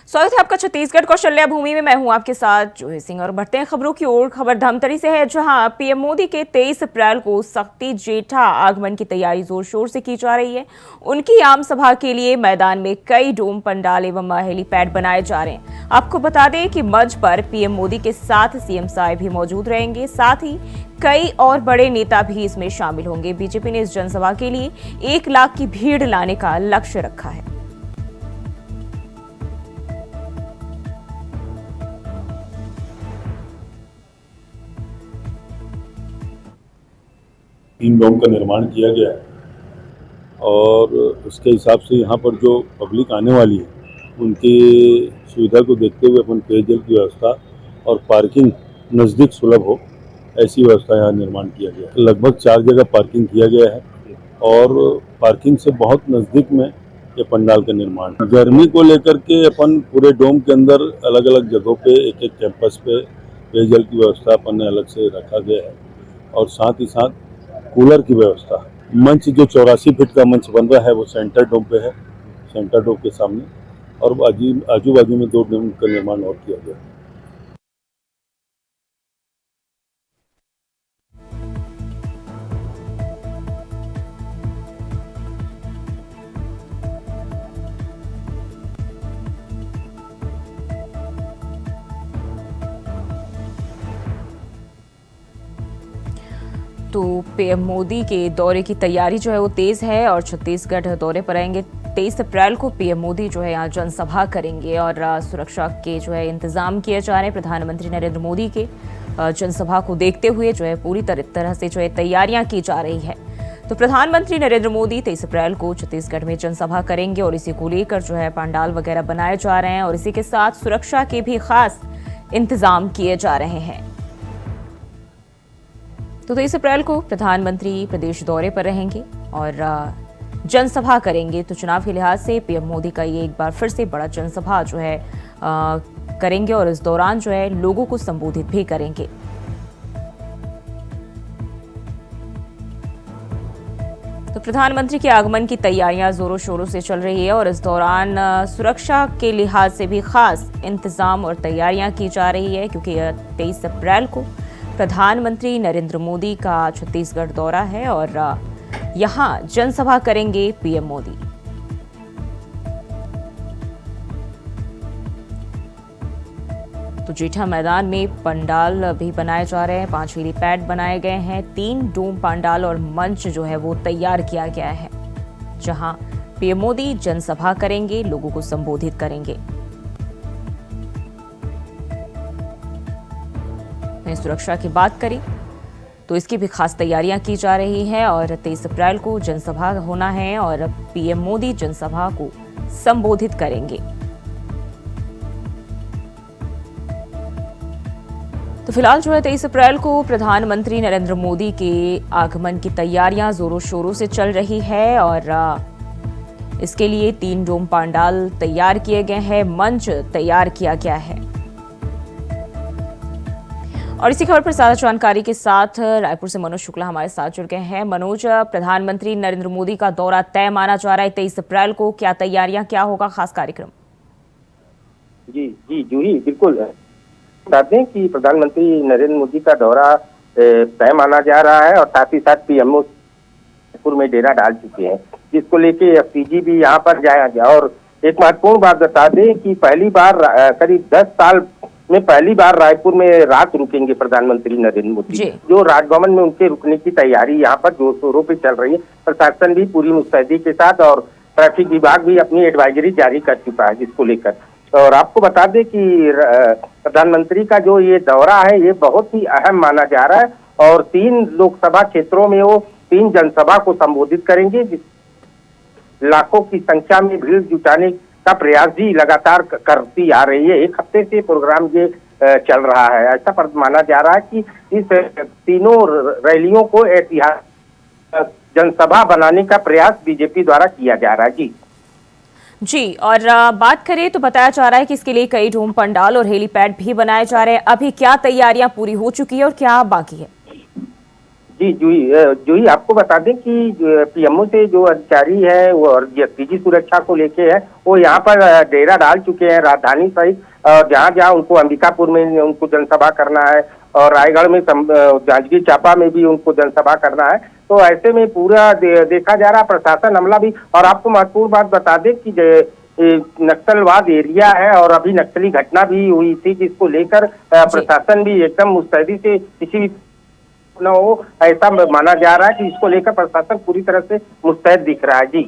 स्वागत है आपका छत्तीसगढ़ कौशल्या भूमि में। मैं हूं आपके साथ जोही सिंह और बढ़ते हैं खबरों की ओर। खबर धमतरी से है, जहां पीएम मोदी के 23 अप्रैल को शक्ति जेठा आगमन की तैयारी जोर शोर से की जा रही है। उनकी आम सभा के लिए मैदान में कई डोम पंडाल एवं हेलीपैड बनाए जा रहे हैं। आपको बता दें कि मंच पर पीएम मोदी के साथ सीएम साय भी मौजूद रहेंगे, साथ ही कई और बड़े नेता भी इसमें शामिल होंगे। बीजेपी ने इस जनसभा के लिए 1 लाख की भीड़ लाने का लक्ष्य रखा है। तीन डोम का निर्माण किया गया है और उसके हिसाब से यहाँ पर जो पब्लिक आने वाली है उनकी सुविधा को देखते हुए अपन पेयजल की व्यवस्था और पार्किंग नज़दीक सुलभ हो, ऐसी व्यवस्था यहाँ निर्माण किया गया है। लगभग 4 जगह पार्किंग किया गया है और पार्किंग से बहुत नज़दीक में ये पंडाल का निर्माण है। गर्मी को लेकर के अपन पूरे डोम के अंदर अलग अलग जगहों पे एक कैंपस पे पेयजल की व्यवस्था अपन ने अलग से रखा गया है और साथ ही साथ कूलर की व्यवस्था। मंच जो 84 फीट का मंच बन रहा है वो सेंटर डोम पे है, सेंटर डोम के सामने, और आजू बाजू में 2 डोम का निर्माण और किया गया है। तो पीएम मोदी के दौरे की तैयारी जो है वो तेज है और छत्तीसगढ़ दौरे पर आएंगे। 23 अप्रैल को पीएम मोदी जो है यहाँ जनसभा करेंगे और सुरक्षा के जो है इंतजाम किए जा रहे हैं। प्रधानमंत्री नरेंद्र मोदी के जनसभा को देखते हुए जो है पूरी तरह से जो है तैयारियां की जा रही है। तो प्रधानमंत्री नरेंद्र मोदी 23 अप्रैल को छत्तीसगढ़ में जनसभा करेंगे और इसी को लेकर जो है पंडाल वगैरह बनाए जा रहे हैं और इसी के साथ सुरक्षा के भी खास इंतजाम किए जा रहे हैं। तो 23 अप्रैल को प्रधानमंत्री प्रदेश दौरे पर रहेंगे और जनसभा करेंगे। तो चुनाव के लिहाज से पीएम मोदी का ये एक बार फिर से बड़ा जनसभा जो है करेंगे और इस दौरान जो है लोगों को संबोधित भी करेंगे। तो प्रधानमंत्री के आगमन की तैयारियां जोरों शोरों से चल रही है और इस दौरान सुरक्षा के लिहाज से भी खास इंतजाम और तैयारियां की जा रही है, क्योंकि 23 अप्रैल को प्रधानमंत्री नरेंद्र मोदी का छत्तीसगढ़ दौरा है और यहां जनसभा करेंगे पीएम मोदी। तो जेठा मैदान में पंडाल भी बनाए जा रहे हैं, 5 हेलीपैड बनाए गए हैं, 3 डोम पंडाल और मंच जो है वो तैयार किया गया है, जहां पीएम मोदी जनसभा करेंगे, लोगों को संबोधित करेंगे। सुरक्षा की बात करें तो इसकी भी खास तैयारियां की जा रही है और 23 अप्रैल को जनसभा होना है और पीएम मोदी जनसभा को संबोधित करेंगे। तो फिलहाल जो है 23 अप्रैल को प्रधानमंत्री नरेंद्र मोदी के आगमन की तैयारियां जोरों शोरों से चल रही है और इसके लिए 3 डोम पंडाल तैयार किए गए हैं, मंच तैयार किया गया है। और इसी खबर पर ज्यादा जानकारी के साथ रायपुर से मनोज शुक्ला हमारे साथ जुड़ गए हैं। मनोज, प्रधानमंत्री नरेंद्र मोदी का दौरा तय माना जा रहा है 23 अप्रैल को, क्या तैयारियां, क्या होगा खास कार्यक्रम? जी जूही, बिल्कुल बता दें कि प्रधानमंत्री नरेंद्र मोदी का दौरा तय माना जा रहा है और साथ ही साथ पीएमओ रायपुर में डेरा डाल चुके हैं, जिसको लेके एफसीजी भी यहाँ पर जाया गया। और एक महत्वपूर्ण बात बता दें कि पहली बार करीब 10 साल में पहली बार रायपुर में रात रुकेंगे प्रधानमंत्री नरेंद्र मोदी। जो राजभवन में उनके रुकने की तैयारी यहाँ पर जोर शोरों पे चल रही है। प्रशासन भी पूरी मुस्तैदी के साथ और ट्रैफिक विभाग भी अपनी एडवाइजरी जारी कर चुका है जिसको लेकर। और आपको बता दें कि प्रधानमंत्री का जो ये दौरा है ये बहुत ही अहम माना जा रहा है और 3 लोकसभा क्षेत्रों में वो 3 जनसभा को संबोधित करेंगे। लाखों की संख्या में भीड़ जुटाने का प्रयास भी लगातार करती आ रही है। 1 हफ्ते से प्रोग्राम ये चल रहा है। ऐसा पर माना जा रहा है कि इस तीनों रैलियों को ऐतिहासिक जनसभा बनाने का प्रयास बीजेपी द्वारा किया जा रहा है। जी, और बात करें तो बताया जा रहा है कि इसके लिए कई डोम पंडाल और हेलीपैड भी बनाए जा रहे हैं। अभी क्या तैयारियां पूरी हो चुकी है और क्या बाकी है? जी जूही आपको बता दें कि पीएमओ से जो अधिकारी है वो और एसपीजी सुरक्षा को लेके है वो यहाँ पर डेरा डाल चुके हैं राजधानी सहित, और जहाँ जहाँ उनको अंबिकापुर में उनको जनसभा करना है और रायगढ़ में जांजगीर चांपा में भी उनको जनसभा करना है। तो ऐसे में पूरा देखा जा रहा प्रशासन अमला भी। और आपको महत्वपूर्ण बात बता दें कि नक्सलवाद एरिया है और अभी नक्सली घटना भी हुई थी, जिसको लेकर प्रशासन भी एकदम मुस्तैदी से किसी भी न हो ऐसा माना जा रहा है कि इसको लेकर प्रशासन पूरी तरह से मुस्तैद दिख रहा है।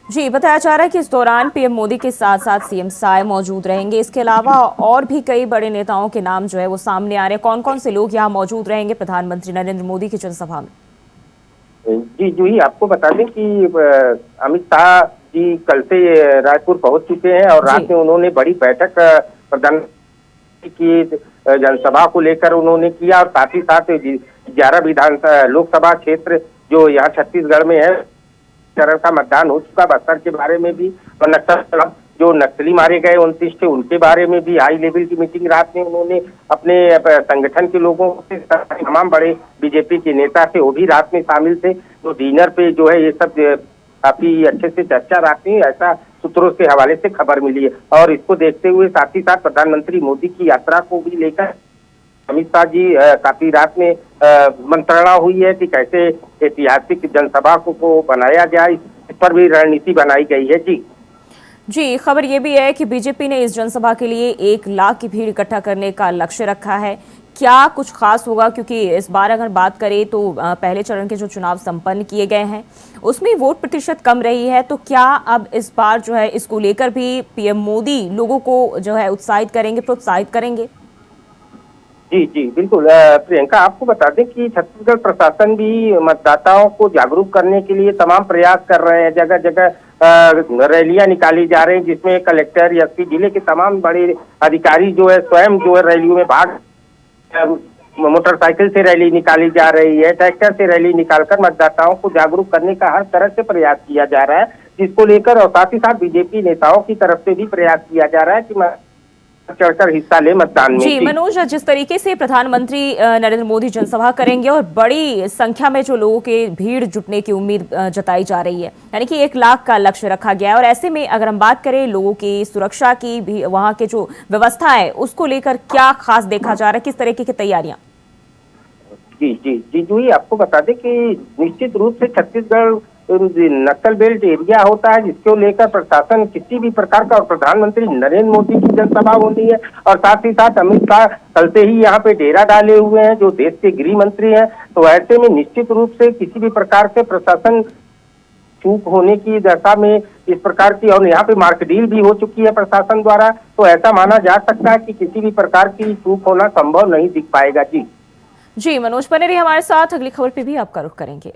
जी बताया जा रहा है कि इस दौरान पीएम मोदी के साथ साथ सीएम साय मौजूद रहेंगे। इसके अलावा और भी कई बड़े नेताओं के नाम जो है वो सामने आ रहे हैं। कौन कौन से लोग यहाँ मौजूद रहेंगे प्रधानमंत्री नरेंद्र मोदी की जनसभा में? जी जूही आपको बता दें कि अमित शाह जी कल से रायपुर पहुंच चुके हैं और रात में उन्होंने बड़ी बैठक प्रधानमंत्री की जनसभा को लेकर उन्होंने किया, और साथ ही साथ 11 विधानसभा लोकसभा क्षेत्र जो यहाँ छत्तीसगढ़ में है चरण का मतदान हो चुका, बस्तर के बारे में भी, और नक्सल जो नक्सली मारे गए 29 थे उनके बारे में भी हाई लेवल की मीटिंग रात में उन्होंने अपने संगठन के लोगों से, तमाम बड़े बीजेपी के नेता थे वो भी रात में शामिल थे। तो डिनर पे जो है ये सब काफी अच्छे से चर्चा रात में, ऐसा सूत्रों के हवाले से खबर मिली है। और इसको देखते हुए साथ ही साथ प्रधानमंत्री मोदी की यात्रा को भी लेकर अमित शाह जी काफी रात में मंत्रणा हुई है कि कैसे ऐतिहासिक जनसभा को बनाया जाए, इस पर भी रणनीति बनाई गई है। जी खबर ये भी है कि बीजेपी ने इस जनसभा के लिए 1 लाख की भीड़ इकट्ठा करने का लक्ष्य रखा है। क्या कुछ खास होगा, क्योंकि इस बार अगर बात करें तो पहले चरण के जो चुनाव संपन्न किए गए हैं उसमें वोट प्रतिशत कम रही है, तो क्या अब इस बार जो है इसको लेकर भी पीएम मोदी लोगों को जो है उत्साहित करेंगे, प्रोत्साहित करेंगे? जी बिल्कुल प्रियंका आपको बता दें कि छत्तीसगढ़ प्रशासन भी मतदाताओं को जागरूक करने के लिए तमाम प्रयास कर रहे हैं। जगह जगह रैलियां निकाली जा रही हैं, जिसमें कलेक्टर एसपी जिले के तमाम बड़े अधिकारी जो है स्वयं जो है रैलियों में भाग, मोटरसाइकिल से रैली निकाली जा रही है, ट्रैक्टर से रैली निकालकर मतदाताओं को जागरूक करने का हर तरह से प्रयास किया जा रहा है, जिसको लेकर और साथ ही साथ बीजेपी नेताओं की तरफ से भी प्रयास किया जा रहा है कि चढ़कर हिस्सा ले मतदान में। जी मनोज, जिस तरीके से प्रधानमंत्री नरेंद्र मोदी जनसभा करेंगे और बड़ी संख्या में जो लोगों के भीड़ जुटने की उम्मीद जताई जा रही है, यानी कि 1 लाख का लक्ष्य रखा गया है, और ऐसे में अगर हम बात करें लोगों की सुरक्षा की भी, वहां के जो व्यवस्था है उसको लेकर क्या खास देखा जा रहा है, किस तरीके की तैयारियां? जी जूही आपको बता दें कि निश्चित रूप से छत्तीसगढ़ नक्सल बेल्ट एरिया होता है, जिसको लेकर प्रशासन किसी भी प्रकार का, और प्रधानमंत्री नरेंद्र मोदी की जनसभा होनी है, और साथ ही साथ अमित शाह कल से ही यहाँ पे डेरा डाले हुए हैं जो देश के गृह मंत्री हैं। तो ऐसे में निश्चित रूप से किसी भी प्रकार से प्रशासन चूक होने की दशा में इस प्रकार की, और यहाँ पे मार्क डील भी हो चुकी है प्रशासन द्वारा, तो ऐसा माना जा सकता है कि किसी भी प्रकार की चूक होना संभव नहीं दिख पाएगा। जी मनोज बने रहिए हमारे साथ, अगली खबर पे भी आपका रुख करेंगे।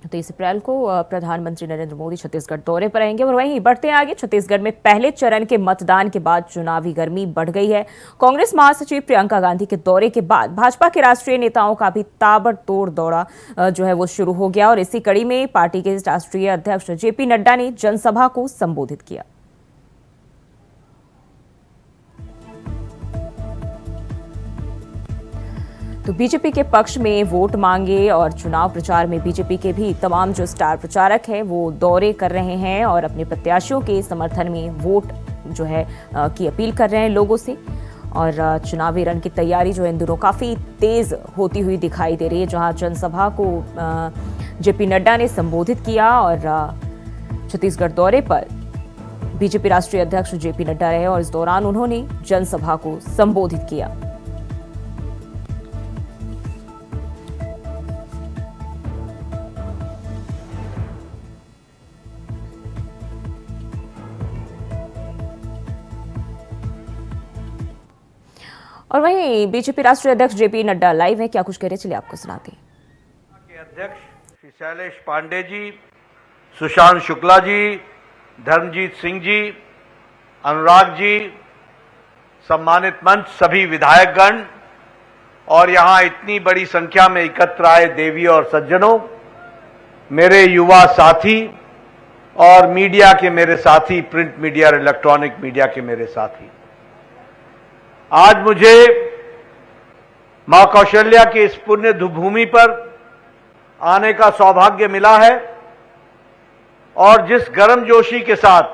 23 अप्रैल को प्रधानमंत्री नरेंद्र मोदी छत्तीसगढ़ दौरे पर रहेंगे, और वहीं बढ़ते हैं आगे। छत्तीसगढ़ में पहले चरण के मतदान के बाद चुनावी गर्मी बढ़ गई है। कांग्रेस महासचिव प्रियंका गांधी के दौरे के बाद भाजपा के राष्ट्रीय नेताओं का भी ताबड़तोड़ दौरा जो है वो शुरू हो गया, और इसी कड़ी में पार्टी के राष्ट्रीय अध्यक्ष जेपी नड्डा ने जनसभा को संबोधित किया। तो बीजेपी के पक्ष में वोट मांगे और चुनाव प्रचार में बीजेपी के भी तमाम जो स्टार प्रचारक हैं वो दौरे कर रहे हैं और अपने प्रत्याशियों के समर्थन में वोट जो है की अपील कर रहे हैं लोगों से। और चुनावी रण की तैयारी जो है इन दिनों काफ़ी तेज़ होती हुई दिखाई दे रही है, जहां जनसभा को जेपी नड्डा ने संबोधित किया, और छत्तीसगढ़ दौरे पर बीजेपी राष्ट्रीय अध्यक्ष जेपी नड्डा रहे और इस दौरान उन्होंने जनसभा को संबोधित किया। और वहीं बीजेपी राष्ट्रीय अध्यक्ष जेपी नड्डा लाइव है, क्या कुछ कह रहे चलिए आपको सुनाते हैं। के अध्यक्ष श्री शैलेश पांडे जी, सुशांत शुक्ला जी, धर्मजीत सिंह जी, अनुराग जी, सम्मानित मंच, सभी विधायकगण और यहाँ इतनी बड़ी संख्या में एकत्र आए देवी और सज्जनों, मेरे युवा साथी और मीडिया के मेरे साथी, प्रिंट मीडिया और इलेक्ट्रॉनिक मीडिया के मेरे साथी, आज मुझे मां कौशल्या की इस पुण्य भूमि पर आने का सौभाग्य मिला है और जिस गर्मजोशी के साथ,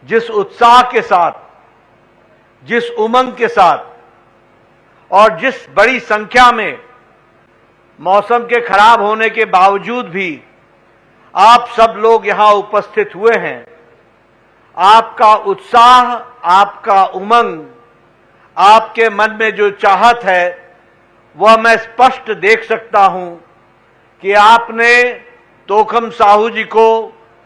जिस उत्साह के साथ, जिस उमंग के साथ और जिस बड़ी संख्या में मौसम के खराब होने के बावजूद भी आप सब लोग यहां उपस्थित हुए हैं, आपका उत्साह, आपका उमंग, आपके मन में जो चाहत है वह मैं स्पष्ट देख सकता हूं कि आपने तोखम साहू जी को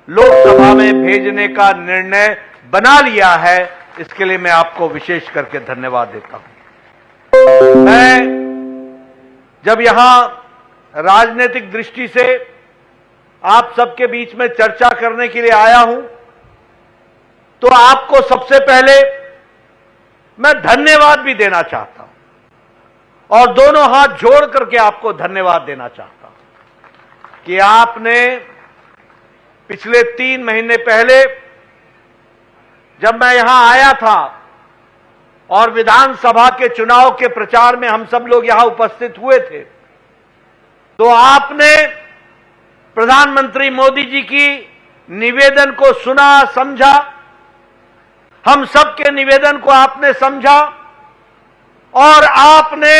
लोकसभा में भेजने का निर्णय बना लिया है। इसके लिए मैं आपको विशेष करके धन्यवाद देता हूं। मैं जब यहां राजनीतिक दृष्टि से आप सबके बीच में चर्चा करने के लिए आया हूं, तो आपको सबसे पहले मैं धन्यवाद भी देना चाहता हूं और दोनों हाथ जोड़ करके आपको धन्यवाद देना चाहता हूं कि आपने पिछले 3 महीने पहले जब मैं यहां आया था और विधानसभा के चुनाव के प्रचार में हम सब लोग यहां उपस्थित हुए थे, तो आपने प्रधानमंत्री मोदी जी की निवेदन को सुना, समझा, हम सबके निवेदन को आपने समझा और आपने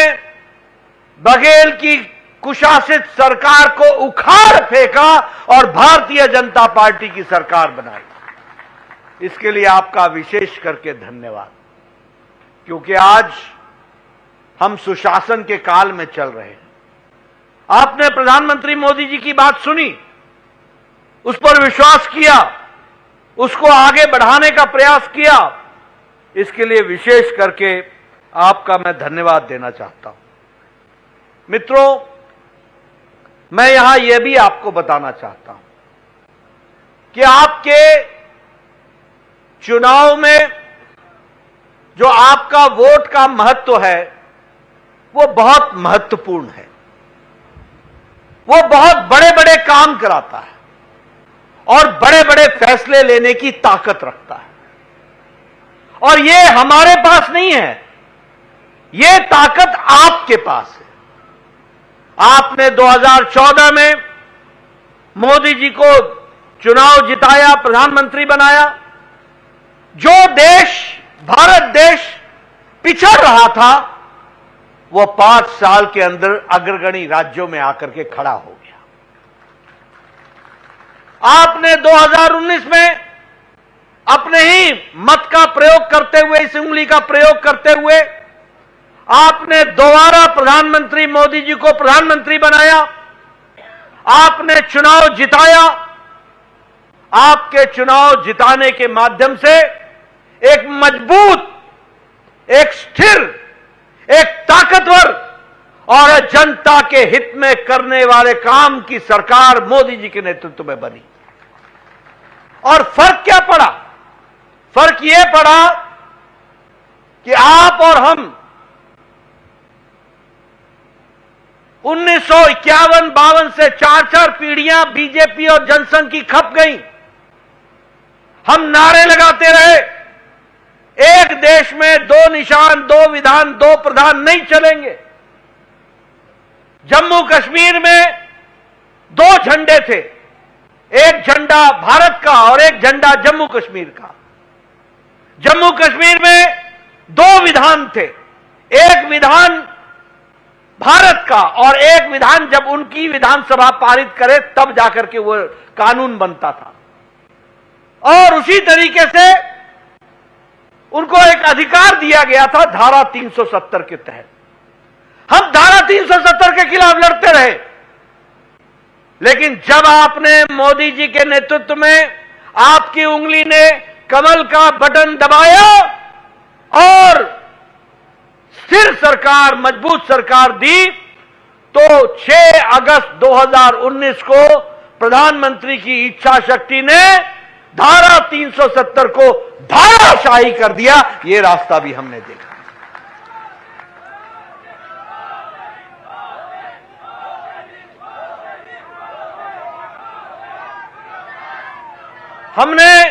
बघेल की कुशासित सरकार को उखाड़ फेंका और भारतीय जनता पार्टी की सरकार बनाई। इसके लिए आपका विशेष करके धन्यवाद, क्योंकि आज हम सुशासन के काल में चल रहे हैं। आपने प्रधानमंत्री मोदी जी की बात सुनी, उस पर विश्वास किया, उसको आगे बढ़ाने का प्रयास किया। इसके लिए विशेष करके आपका मैं धन्यवाद देना चाहता हूं। मित्रों, मैं यहां यह भी आपको बताना चाहता हूं कि आपके चुनाव में जो आपका वोट का महत्व है वो बहुत महत्वपूर्ण है। वो बहुत बड़े बड़े काम कराता है और बड़े बड़े फैसले लेने की ताकत रखता है। और ये हमारे पास नहीं है, ये ताकत आपके पास है। आपने 2014 में मोदी जी को चुनाव जिताया, प्रधानमंत्री बनाया। जो देश, भारत देश पिछड़ रहा था, वो 5 साल के अंदर अग्रगणी राज्यों में आकर के खड़ा हो गया। आपने 2019 में अपने ही मत का प्रयोग करते हुए, इस उंगली का प्रयोग करते हुए आपने दोबारा प्रधानमंत्री मोदी जी को प्रधानमंत्री बनाया। आपने चुनाव जिताया। आपके चुनाव जिताने के माध्यम से एक मजबूत, एक स्थिर, एक ताकतवर और जनता के हित में करने वाले काम की सरकार मोदी जी के नेतृत्व में बनी। और फर्क क्या पड़ा? फर्क यह पड़ा कि आप और हम 1951-52 से 4-4 पीढ़ियां बीजेपी और जनसंघ की खप गई। हम नारे लगाते रहे, एक देश में 2 निशान, 2 विधान, 2 प्रधान नहीं चलेंगे। जम्मू कश्मीर में 2 झंडे थे, एक झंडा भारत का और एक झंडा जम्मू कश्मीर का। जम्मू कश्मीर में 2 विधान थे, एक विधान भारत का और एक विधान जब उनकी विधानसभा पारित करे तब जाकर के वो कानून बनता था। और उसी तरीके से उनको एक अधिकार दिया गया था धारा 370 के तहत। हम धारा 370 के खिलाफ लड़ते रहे, लेकिन जब आपने मोदी जी के नेतृत्व में आपकी उंगली ने कमल का बटन दबाया और स्थिर सरकार, मजबूत सरकार दी, तो 6 अगस्त 2019 को प्रधानमंत्री की इच्छा शक्ति ने धारा 370 को धाराशाही कर दिया। ये रास्ता भी हमने देखा। हमने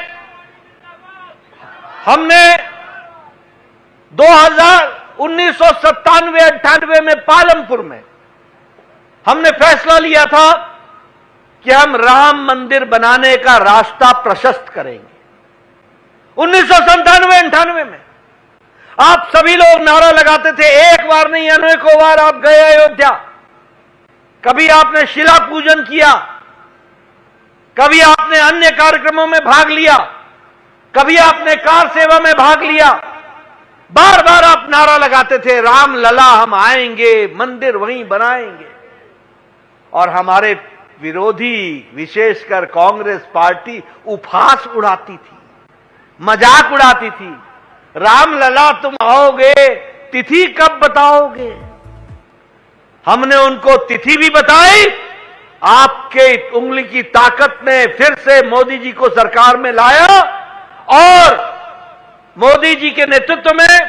1997-98 में पालमपुर में हमने फैसला लिया था कि हम राम मंदिर बनाने का रास्ता प्रशस्त करेंगे। 1997-98 में आप सभी लोग नारा लगाते थे, एक बार नहीं अनेकों बार आप गए अयोध्या, कभी आपने शिला पूजन किया, कभी आपने अन्य कार्यक्रमों में भाग लिया, कभी आपने कार सेवा में भाग लिया, बार बार आप नारा लगाते थे, राम लला हम आएंगे, मंदिर वहीं बनाएंगे। और हमारे विरोधी विशेषकर कांग्रेस पार्टी उपहास उड़ाती थी, मजाक उड़ाती थी, राम लला तुम आओगे, तिथि कब बताओगे। हमने उनको तिथि भी बताई, आपके उंगली की ताकत ने फिर से मोदी जी को सरकार में लाया और मोदी जी के नेतृत्व में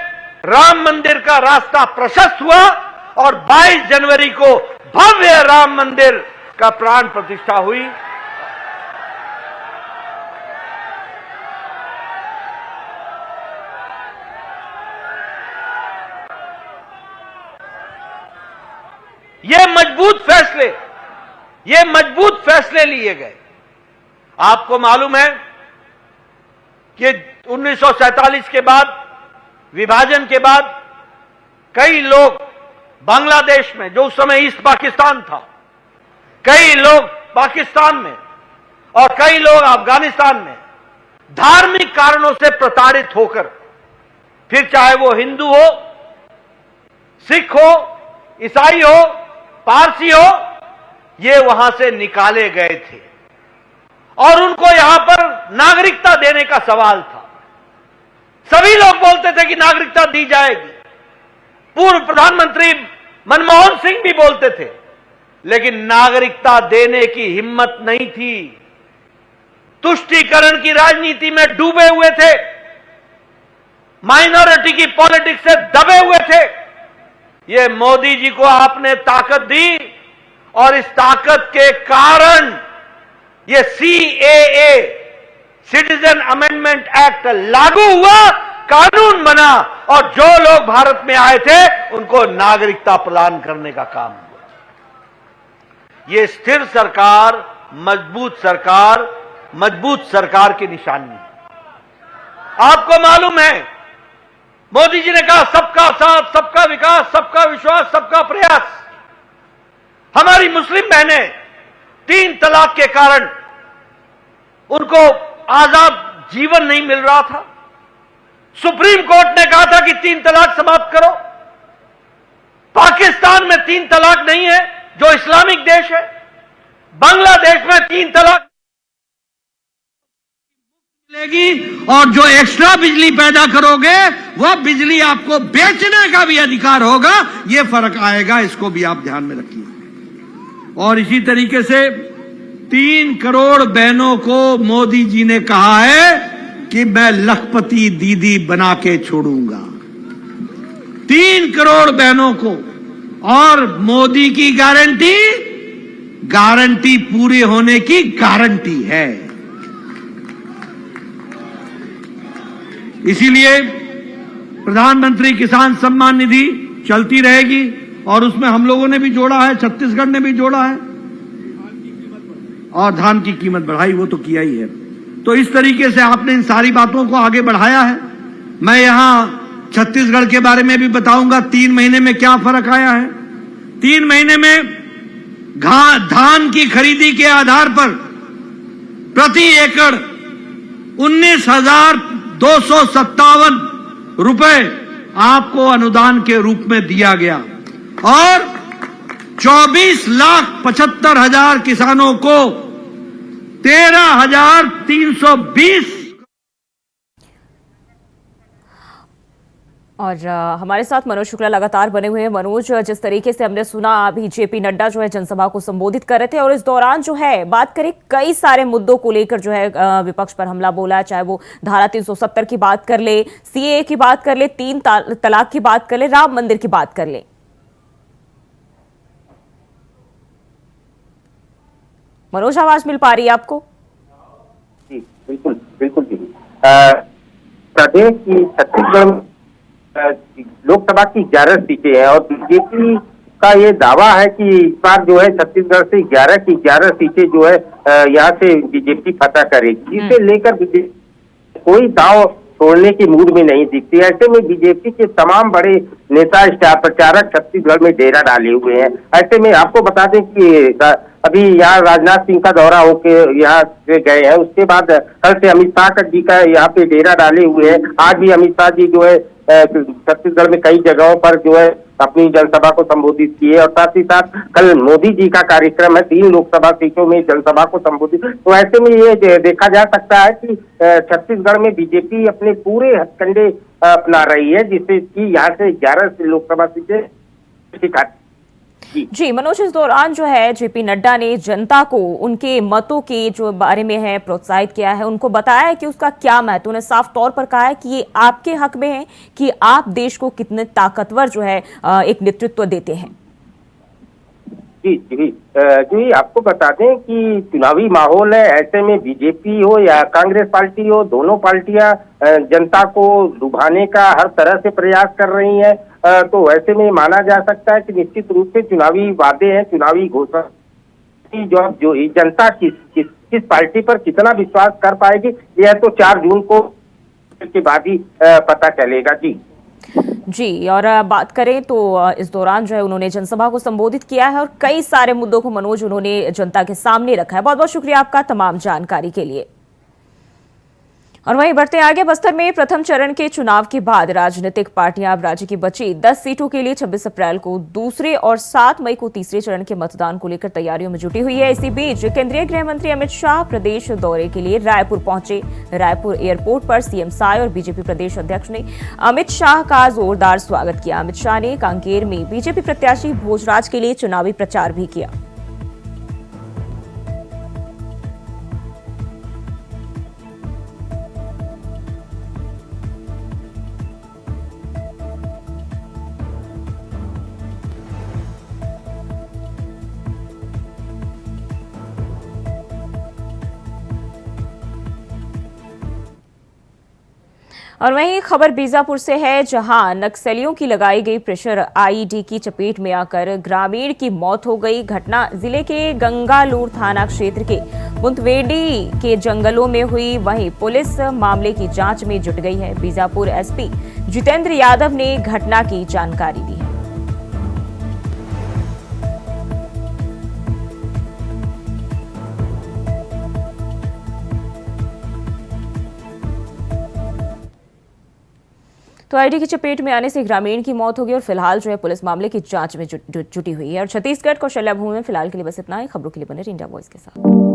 राम मंदिर का रास्ता प्रशस्त हुआ और 22 जनवरी को भव्य राम मंदिर का प्राण प्रतिष्ठा हुई। ये मजबूत फैसले लिए गए। आपको मालूम है कि 1947 के बाद, विभाजन के बाद कई लोग बांग्लादेश में, जो उस समय ईस्ट पाकिस्तान था, कई लोग पाकिस्तान में और कई लोग अफगानिस्तान में धार्मिक कारणों से प्रताड़ित होकर, फिर चाहे वो हिंदू हो, सिख हो, ईसाई हो, पारसी हो, ये वहां से निकाले गए थे और उनको यहां पर नागरिकता देने का सवाल था। सभी लोग बोलते थे कि नागरिकता दी जाएगी, पूर्व प्रधानमंत्री मनमोहन सिंह भी बोलते थे, लेकिन नागरिकता देने की हिम्मत नहीं थी। तुष्टीकरण की राजनीति में डूबे हुए थे, माइनॉरिटी की पॉलिटिक्स से दबे हुए थे। ये मोदी जी को आपने ताकत दी और इस ताकत के कारण ये CAA, सिटीजन अमेंडमेंट एक्ट लागू हुआ, कानून बना और जो लोग भारत में आए थे उनको नागरिकता प्रदान करने का काम हुआ। ये स्थिर सरकार, मजबूत सरकार की निशानी है। आपको मालूम है, मोदी जी ने कहा सबका साथ, सबका विकास, सबका विश्वास, सबका प्रयास। हमारी मुस्लिम बहनें 3 तलाक के कारण उनको आजाद जीवन नहीं मिल रहा था। सुप्रीम कोर्ट ने कहा था कि 3 तलाक समाप्त करो। पाकिस्तान में 3 तलाक नहीं है, जो इस्लामिक देश है। बांग्लादेश में 3 तलाक मिलेगी और जो एक्स्ट्रा बिजली पैदा करोगे वह बिजली आपको बेचने का भी अधिकार होगा। यह फर्क आएगा, इसको भी आप ध्यान में रखिए। और इसी तरीके से 3 करोड़ बहनों को मोदी जी ने कहा है कि मैं लखपति दीदी बना के छोड़ूंगा। 3 करोड़ बहनों को। और मोदी की गारंटी पूरी होने की गारंटी है। इसीलिए प्रधानमंत्री किसान सम्मान निधि चलती रहेगी और उसमें हम लोगों ने भी जोड़ा है, छत्तीसगढ़ ने भी जोड़ा है, और धान की कीमत बढ़ाई, वो तो किया ही है। तो इस तरीके से आपने इन सारी बातों को आगे बढ़ाया है। मैं यहां छत्तीसगढ़ के बारे में भी बताऊंगा 3 महीने में क्या फर्क आया है। 3 महीने में धान की खरीदी के आधार पर प्रति एकड़ 19,257 रुपए आपको अनुदान के रूप में दिया गया और 24,75,000 किसानों को 13,320। और हमारे साथ मनोज शुक्ला लगातार बने हुए हैं। मनोज, जिस तरीके से हमने सुना, अभी जेपी नड्डा जो है जनसभा को संबोधित कर रहे थे और इस दौरान जो है बात करें कई सारे मुद्दों को लेकर जो है विपक्ष पर हमला बोला, चाहे वो धारा 370 की बात कर ले, CAA की बात कर ले, 3 तलाक की बात कर ले, राम मंदिर की बात कर ले। मनोज, आवाज मिल पा रही है आपको? जी बिल्कुल बिल्कुल जी। प्रदेश की छत्तीसगढ़ लोकसभा की 11 सीटें हैं और बीजेपी का ये दावा है कि इस बार जो है छत्तीसगढ़ से 11 की 11 सीटें जो है यहाँ से बीजेपी फतह करेगी। इसे लेकर बीजेपी कोई दांव छोड़ने के मूड में नहीं दिखती। ऐसे में बीजेपी के तमाम बड़े नेता, स्टार प्रचारक छत्तीसगढ़ में डेरा डाले हुए हैं। ऐसे में आपको बता दें कि अभी यहाँ राजनाथ सिंह का दौरा होके यहाँ से गए हैं, उसके बाद कल से अमित शाह जी का यहाँ पे डेरा डाले हुए हैं। आज भी अमित शाह जी जो है छत्तीसगढ़ में कई जगहों पर जो है अपनी जनसभा को संबोधित किए और साथ ही साथ कल मोदी जी का कार्यक्रम है 3 लोकसभा सीटों में जनसभा को संबोधित। तो ऐसे में ये देखा जा सकता है कि छत्तीसगढ़ में बीजेपी अपने पूरे हथकंडे अपना रही है, जिससे कि यहाँ से 11 लोकसभा सीटें जी मनोज, इस दौरान जो है जेपी नड्डा ने जनता को उनके मतों के जो बारे में है प्रोत्साहित किया है, उनको बताया है कि उसका क्या महत्व। उन्हें साफ तौर पर कहा है कि ये आपके हक में है कि आप देश को कितने ताकतवर जो है एक नेतृत्व देते हैं। जी जी जी, आपको बता दें कि चुनावी माहौल है। ऐसे में बीजेपी हो या कांग्रेस पार्टी हो, दोनों पार्टियां जनता को लुभाने का हर तरह से प्रयास कर रही हैं। तो ऐसे में माना जा सकता है कि निश्चित रूप से चुनावी वादे हैं, चुनावी घोषणा जो जनता किस पार्टी पर कितना विश्वास कर पाएगी, यह तो 4 जून को के बाद ही पता चलेगा। जी, और बात करें तो इस दौरान जो है उन्होंने जनसभा को संबोधित किया है और कई सारे मुद्दों को मनोज उन्होंने जनता के सामने रखा है। बहुत बहुत शुक्रिया आपका तमाम जानकारी के लिए। और वहीं बढ़ते आगे, बस्तर में प्रथम चरण के चुनाव के बाद राजनीतिक पार्टियां अब राज्य की बची 10 सीटों के लिए 26 अप्रैल को दूसरे और 7 मई को तीसरे चरण के मतदान को लेकर तैयारियों में जुटी हुई है। इसी बीच केंद्रीय गृह मंत्री अमित शाह प्रदेश दौरे के लिए रायपुर पहुंचे। रायपुर एयरपोर्ट पर सीएम साय और बीजेपी प्रदेश अध्यक्ष ने अमित शाह का जोरदार स्वागत किया। अमित शाह ने कांकेर में बीजेपी प्रत्याशी भोजराज के लिए चुनावी प्रचार भी किया। और वहीं खबर बीजापुर से है, जहां नक्सलियों की लगाई गई प्रेशर आईईडी की चपेट में आकर ग्रामीण की मौत हो गई। घटना जिले के गंगालूर थाना क्षेत्र के मुंतवेडी के जंगलों में हुई। वहीं पुलिस मामले की जांच में जुट गई है। बीजापुर एसपी जितेंद्र यादव ने घटना की जानकारी दी है। तो आईडी की चपेट में आने से ग्रामीण की मौत हो गई और फिलहाल जो है पुलिस मामले की जांच में जुटी हुई है। और छत्तीसगढ़ कौशल्या भूमि में फिलहाल के लिए बस इतना ही। खबरों के लिए बने रहिए इंडिया वॉइस के साथ।